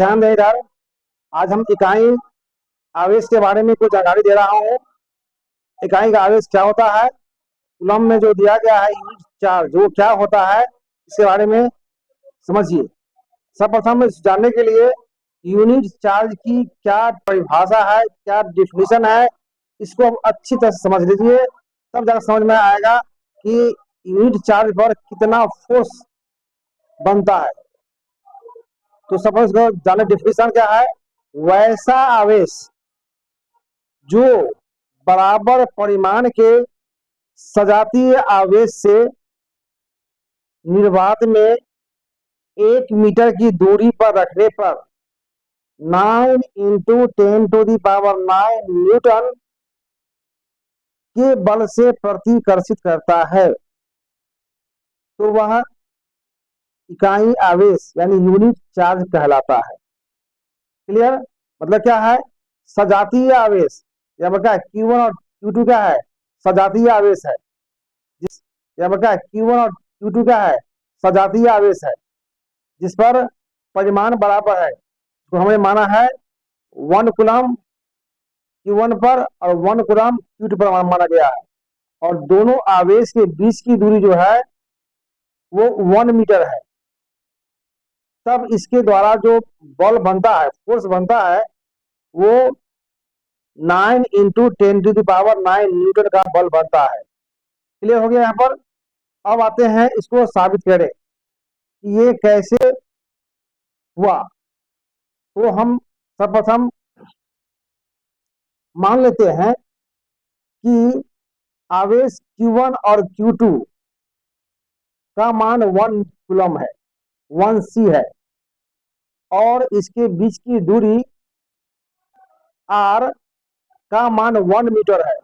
ध्यान दें इधर। आज हम इकाई आवेश के बारे में कुछ जानकारी दे रहा हूँ। इकाई का आवेश क्या होता है, कूलम में जो दिया गया है यूनिट चार्ज वो क्या होता है, इसके बारे में समझिए। सर्वप्रथम जानने के लिए यूनिट चार्ज की क्या परिभाषा है, क्या डिफिनेशन है, इसको आप अच्छी तरह से समझ लीजिए, तब जाकर समझ में आएगा कि यूनिट चार्ज पर कितना फोर्स बनता है। तो सपोज जाने डिफिनेशन क्या है, वैसा आवेश जो बराबर परिमाण के सजातीय आवेश से निर्वात में 1 मीटर की दूरी पर रखने पर 9 × 10⁹ न्यूटन के बल से प्रतिकर्षित करता है, तो वह इकाई आवेश यानी यूनिट चार्ज कहलाता है। क्लियर? मतलब क्या है, सजातीय आवेश या बता Q1 और Q2 क्या है, सजातीय आवेश है। या बता Q1 और Q2 क्या है, सजातीय आवेश है, जिस पर परिमाण बराबर है। तो हमें माना है 1 कूलम Q1 पर और 1 कूलम Q2 पर माना गया है, और दोनों आवेश के बीच की दूरी जो है वो 1 मीटर है। तब इसके द्वारा जो बल बनता है, फोर्स बनता है, वो 9 × 10⁹ न्यूटन का बल बनता है। क्लियर हो गया यहाँ पर? अब आते हैं इसको साबित करें कि ये कैसे हुआ। तो हम सर्वप्रथम मान लेते हैं कि आवेश Q1 और Q2 का मान 1 कूलम है, 1 C है, और इसके बीच की दूरी R का मान 1 मीटर है,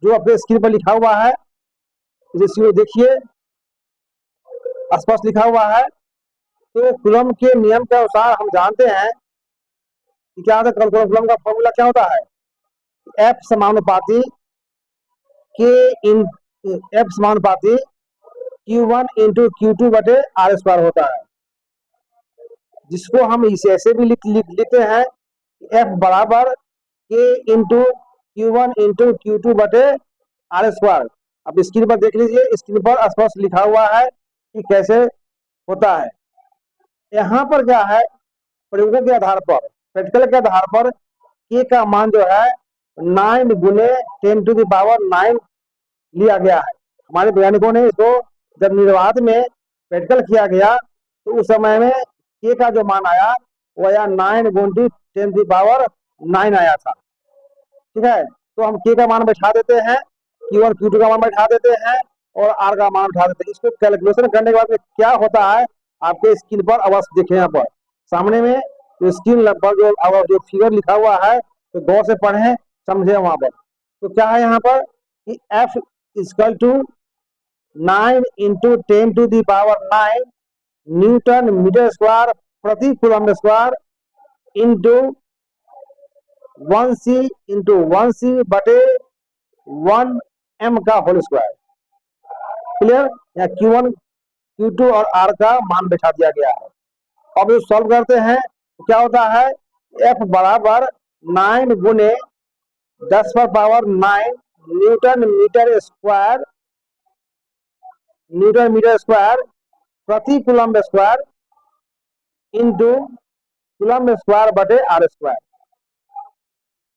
जो अपने स्क्रीन पर लिखा हुआ है। इसे देखिए, स्पष्ट लिखा हुआ है। तो कूलम के नियम के अनुसार हम जानते हैं कि क्या होता है, कूलम का फॉर्मूला क्या होता है, F समानुपाती Q1 × Q2 बटे R² होता है, जिसको हम इसे ऐसे भी लिखते हैं F बराबर K × Q1 × Q2 बटे R²। अब स्क्रीन पर देख लीजिए, स्क्रीन पर स्पष्ट लिखा हुआ है कि कैसे होता है। यहाँ पर क्या है, प्रयोगों के आधार पर, प्रैक्टिकल के आधार पर K का मान जो है 9 × 10⁹ लिया गया है। हमारे वैज्ञानिकों ने इसको जब निर्वात में प्रैक्टिकल किया गया तो उस समय में K का जो मान आया वो आया 9 × 10⁹ आया था। ठीक है, तो हम K का मान बैठा देते हैं, Q1 Q2 का मान बैठा देते हैं और R का मान बैठा देते हैं। इसको कैलकुलेशन करने के बाद में क्या होता है, आपके स्क्रीन पर अवश्य देखें, यहाँ पर सामने में तो स्क्रीन पर जो फिगर लिखा हुआ है तो गौर से पढ़ें, समझे वहां पर। तो क्या है यहाँ पर कि F = 9 × 10⁹ न्यूटन मीटर स्क्वायर प्रति coulomb square into 1 C × 1 C बटे 1 M का होल स्क्वायर। क्लियर? या Q1 Q2 और R का मान बैठा दिया गया है। अब ये सॉल्व करते हैं तो क्या होता है, F बराबर 9 × 10⁻9 न्यूटन मीटर स्क्वायर प्रति coulomb square into coulomb square बटे R²।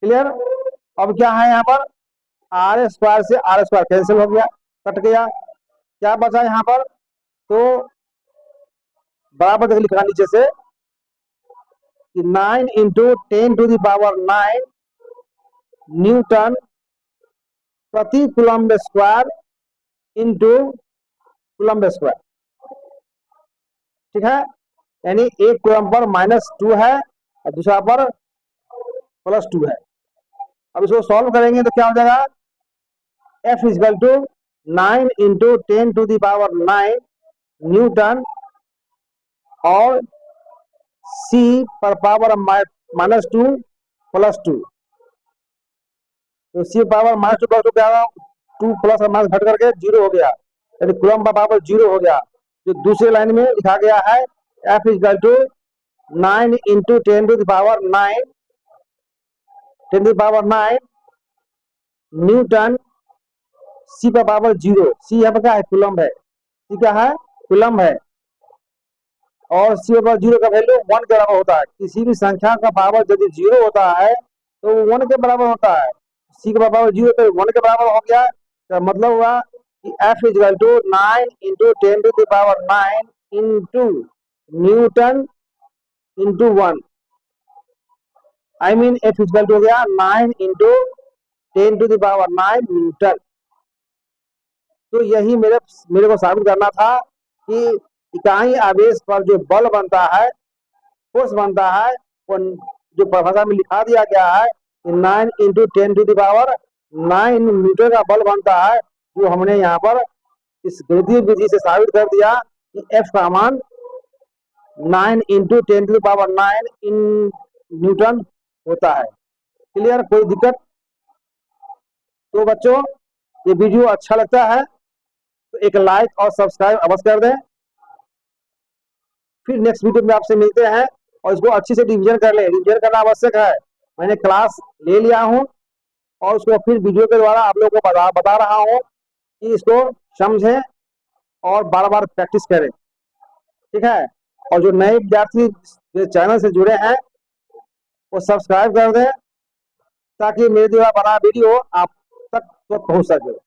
क्लियर? अब क्या है यहाँ पर, R² से R² कैंसिल हो गया, कट गया, क्या बचा यहाँ पर, तो बराबर लिखा नीचे से कि 9 × 10⁹ न्यूटन प्रति coulomb square into coulomb square. ठीक है, यानी एक कूलम पर -2 है और दूसरा पर +2 है। अब इसको सॉल्व करेंगे तो क्या हो जाएगा, F = 9 × 10⁹ न्यूटन और C पर पावर -2 +2, तो C पावर -2 +2 क्या होगा, 2 प्लस और माइनस घट करके 0 हो गया, यानी कूलम का पावर 0 हो गया। जो दूसरे लाइन में लिखा गया है F = 9 इंटू 10⁹ 10⁹ न्यूटन सी का पावर 0। सी यहाँ पर क्या है? कूलम्ब है। सी क्या है? कूलम्ब है। और सी पावर 0 का वैल्यू 1 के बराबर होता है। किसी भी संख्या का पावर यदि 0 होता है तो वो 1 के बराबर होता है। सी का पावर 0 तो 1 के बराबर हो गया। तो मतलब हुआ कि F equal to 9 into 10⁹ into newton into 1। I mean F equal to हो गया 9 इंटू 10⁹ न्यूटन। तो यही मेरे को साबित करना था कि इकाई आवेश पर जो बल बनता है, फोर्स बनता है, वो जो भाषा में लिखा दिया गया है 9 इंटू 10⁹ न्यूटन का बल बनता है, जो हमने यहाँ पर इस गणितीय विधि से साबित कर दिया कि F का मान 9 इंटू 10⁹ इन न्यूटन होता है। क्लियर? कोई दिक्कत? तो बच्चों, ये वीडियो अच्छा लगता है तो एक लाइक और सब्सक्राइब अवश्य कर दें। फिर नेक्स्ट वीडियो में आपसे मिलते हैं और इसको अच्छी से रिवीजन कर लें। रिवीजन करना आवश्यक है। मैंने क्लास ले लिया हूँ और उसको फिर वीडियो के द्वारा आप लोगों को बता रहा हूँ कि इसको समझें और बार बार प्रैक्टिस करें। ठीक है? और जो नए विद्यार्थी चैनल से जुड़े हैं वो सब्सक्राइब कर दें ताकि मेरे द्वारा बना वीडियो आप तक पहुंच सके।